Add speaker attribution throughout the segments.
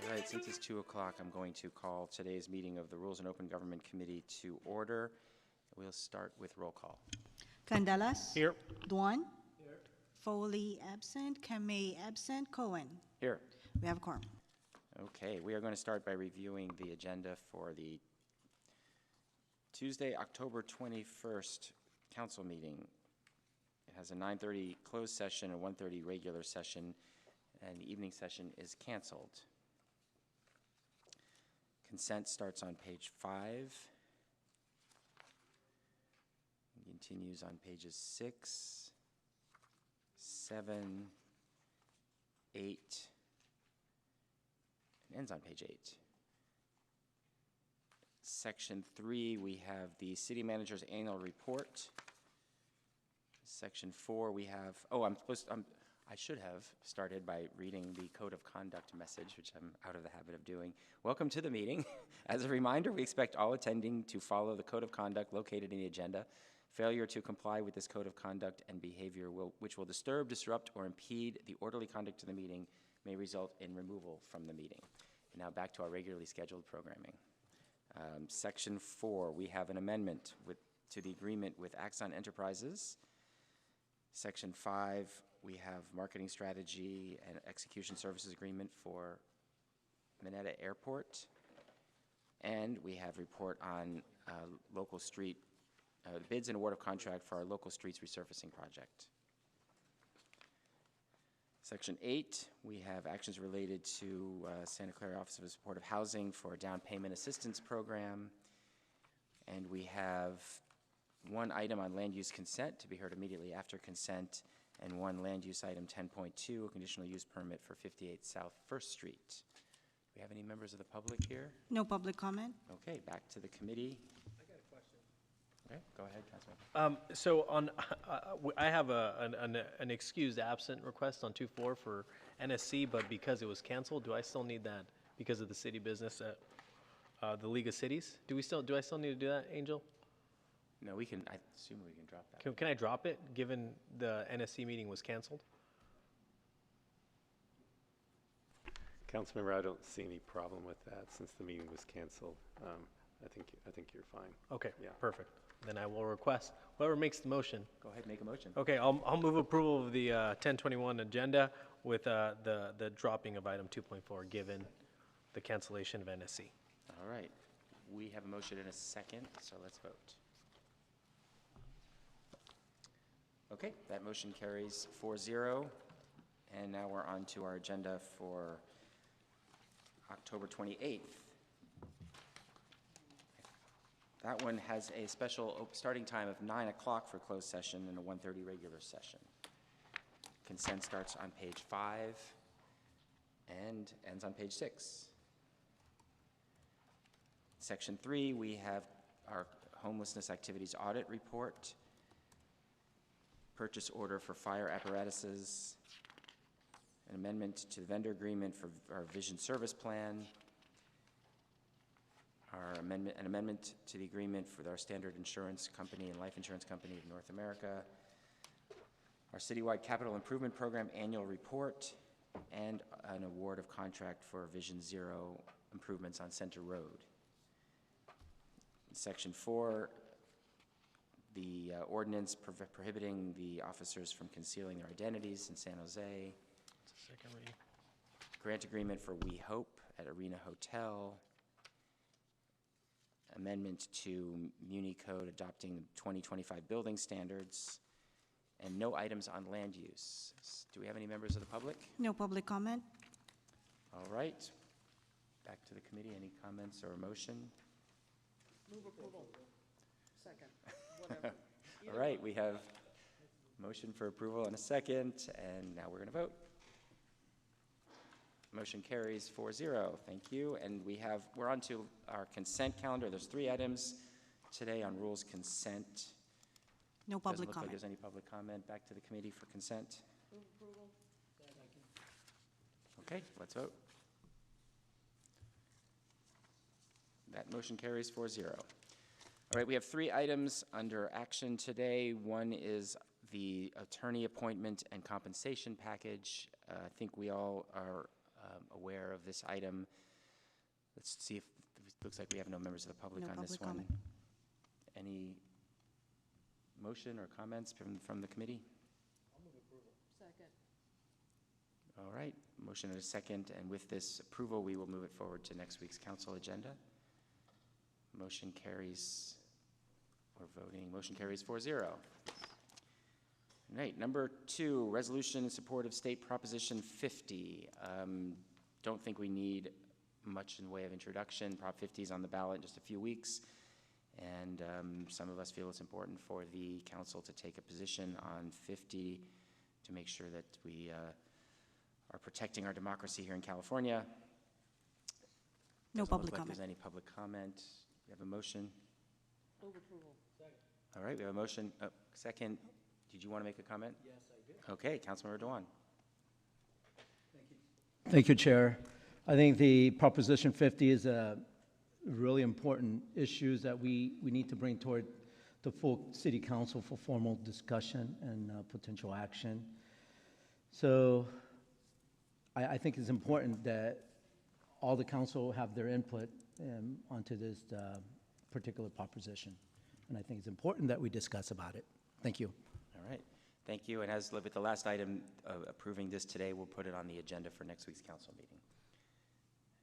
Speaker 1: All right, since it's 2 o'clock, I'm going to call today's meeting of the Rules and Open Government Committee to order. We'll start with roll call.
Speaker 2: Candelas.
Speaker 3: Here.
Speaker 2: Duan. Here. Foley absent. Kamei absent. Cohen.
Speaker 1: Here.
Speaker 2: We have a quorum.
Speaker 1: Okay, we are going to start by reviewing the agenda for the Tuesday, October 21st council meeting. It has a 9:30 closed session, a 1:30 regular session, and the evening session is canceled. Consent starts on page 5. And continues on pages 6, 7, 8, and ends on page 8. Section 3, we have the city manager's annual report. Section 4, we have, I should have started by reading the code of conduct message, which I'm out of the habit of doing. Welcome to the meeting. As a reminder, we expect all attending to follow the code of conduct located in the agenda. Failure to comply with this code of conduct and behavior which will disturb, disrupt, or impede the orderly conduct of the meeting may result in removal from the meeting. And now back to our regularly scheduled programming. Section 4, we have an amendment to the agreement with Axon Enterprises. Section 5, we have marketing strategy and execution services agreement for Mineta Airport. And we have report on local street bids and award of contract for our local streets resurfacing project. Section 8, we have actions related to Santa Clara Office of Supportive Housing for a down payment assistance program. And we have one item on land use consent to be heard immediately after consent, and one land use item 10.2, a conditional use permit for 58 South 1st Street. Do we have any members of the public here?
Speaker 2: No public comment.
Speaker 1: Okay, back to the committee.
Speaker 3: I got a question.
Speaker 1: Okay, go ahead, Councilman.
Speaker 3: So on, I have an excused absent request on 2-4 for NSC, but because it was canceled, do I still need that because of the city business at the League of Cities? Do I still need to do that, Angel?
Speaker 1: No, I assume we can drop that.
Speaker 3: Can I drop it, given the NSC meeting was canceled?
Speaker 4: Councilmember, I don't see any problem with that since the meeting was canceled. I think you're fine.
Speaker 3: Okay,
Speaker 4: Yeah.
Speaker 3: perfect. Then I will request, whoever makes the motion.
Speaker 1: Go ahead, make a motion.
Speaker 3: Okay, I'll move approval of the 1021 agenda with the dropping of item 2.4, given the cancellation of NSC.
Speaker 1: All right, we have a motion and a second, so let's vote. Okay, that motion carries 4-0. And now we're on to our agenda for October 28th. That one has a special starting time of 9 o'clock for closed session and a 1:30 regular session. Consent starts on page 5 and ends on page 6. Section 3, we have our homelessness activities audit report, purchase order for fire apparatuses, an amendment to the vendor agreement for our vision service plan, an amendment to the agreement for our standard insurance company and life insurance company of North America, our citywide capital improvement program annual report, and an award of contract for Vision Zero improvements on Center Road. In Section 4, the ordinance prohibiting the officers from concealing their identities in San Jose.
Speaker 3: It's a second reading.
Speaker 1: Grant agreement for We Hope at Arena Hotel. Amendment to Muni Code adopting 2025 building standards. And no items on land use. Do we have any members of the public?
Speaker 2: No public comment.
Speaker 1: All right. Back to the committee. Any comments or motion?
Speaker 5: Move approval. Second. Whatever.
Speaker 1: All right, we have motion for approval and a second, and now we're going to vote. Motion carries 4-0. Thank you. And we're on to our consent calendar. There's 3 items today on rules consent.
Speaker 2: No public
Speaker 1: Doesn't look like
Speaker 2: comment.
Speaker 1: there's any public comment. Back to the committee for consent.
Speaker 5: Move approval.
Speaker 1: Okay, let's vote. That motion carries 4-0. All right, we have 3 items under action today. One is the attorney appointment and compensation package. I think we all are aware of this item. Let's see if, it looks like we have no members of the public
Speaker 2: No
Speaker 1: on this
Speaker 2: public
Speaker 1: one.
Speaker 2: comment.
Speaker 1: Any motion or comments from the committee?
Speaker 5: Second.
Speaker 1: All right, motion and a second, and with this approval, we will move it forward to next week's council agenda. Motion carries, we're voting, motion carries 4-0. All right, number 2, resolution in support of state proposition 50. Don't think we need much in the way of introduction. Prop 50 is on the ballot in just a few weeks, and some of us feel it's important for the council to take a position on 50 to make sure that we are protecting our democracy here in California.
Speaker 2: No
Speaker 1: Doesn't
Speaker 2: public
Speaker 1: look like
Speaker 2: comment.
Speaker 1: there's any public comment. We have a motion.
Speaker 5: Move approval.
Speaker 1: All right, we have a motion. Second, did you want to make a comment? Yes, I do. Okay, Councilmember Dewan.
Speaker 6: Thank you, Chair. I think the Proposition 50 is a really important issue that we need to bring toward the full City Council for formal discussion and potential action. So I think it's important that all the council have their input onto this particular proposition. And I think it's important that we discuss about it. Thank you.
Speaker 1: All right, thank you. And as with the last item, approving this today, we'll put it on the agenda for next week's council meeting.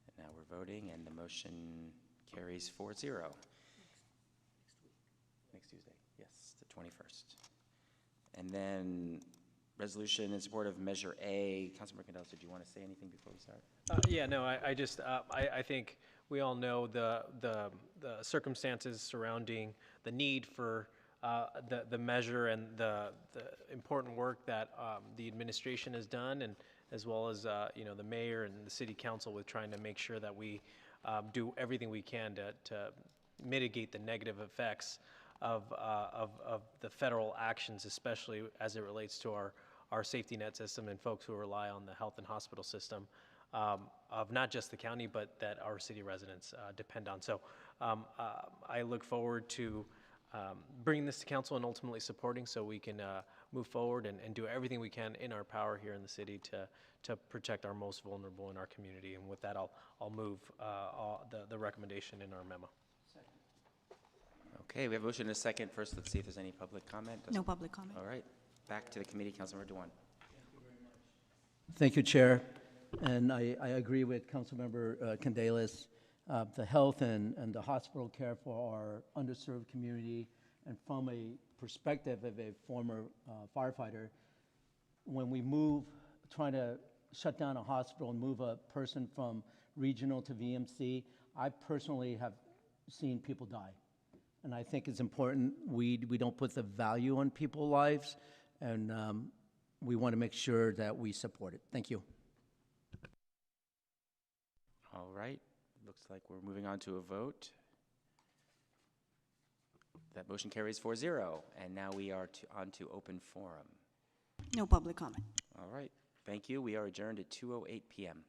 Speaker 1: And now we're voting, and the motion carries 4-0. Next Tuesday, yes, the 21st. And then resolution in support of Measure A. Councilmember Candelas, did you want to say anything before we start?
Speaker 3: Yeah, no, I think we all know the circumstances surrounding the need for the measure and the important work that the administration has done, and as well as the mayor and the city council with trying to make sure that we do everything we can to mitigate the negative effects of the federal actions, especially as it relates to our safety net system and folks who rely on the health and hospital system of not just the county, but that our city residents depend on. So I look forward to bringing this to council and ultimately supporting so we can move forward and do everything we can in our power here in the city to protect our most vulnerable in our community. And with that, I'll move the recommendation in our memo.
Speaker 1: Okay, we have a motion and a second. First, let's see if there's any public comment.
Speaker 2: No public comment.
Speaker 1: All right, back to the committee. Councilmember Dewan.
Speaker 6: Thank you, Chair. And I agree with Councilmember Candelas. The health and the hospital care for our underserved community, and from a perspective of a former firefighter, when we trying to shut down a hospital and move a person from regional to VMC, I personally have seen people die. And I think it's important we don't put the value on people's lives, and we want to make sure that we support it. Thank you.
Speaker 1: All right, looks like we're moving on to a vote. That motion carries 4-0, and now we are on to open forum.
Speaker 2: No public comment.
Speaker 1: All right, thank you. We are adjourned at 2:08 p.m.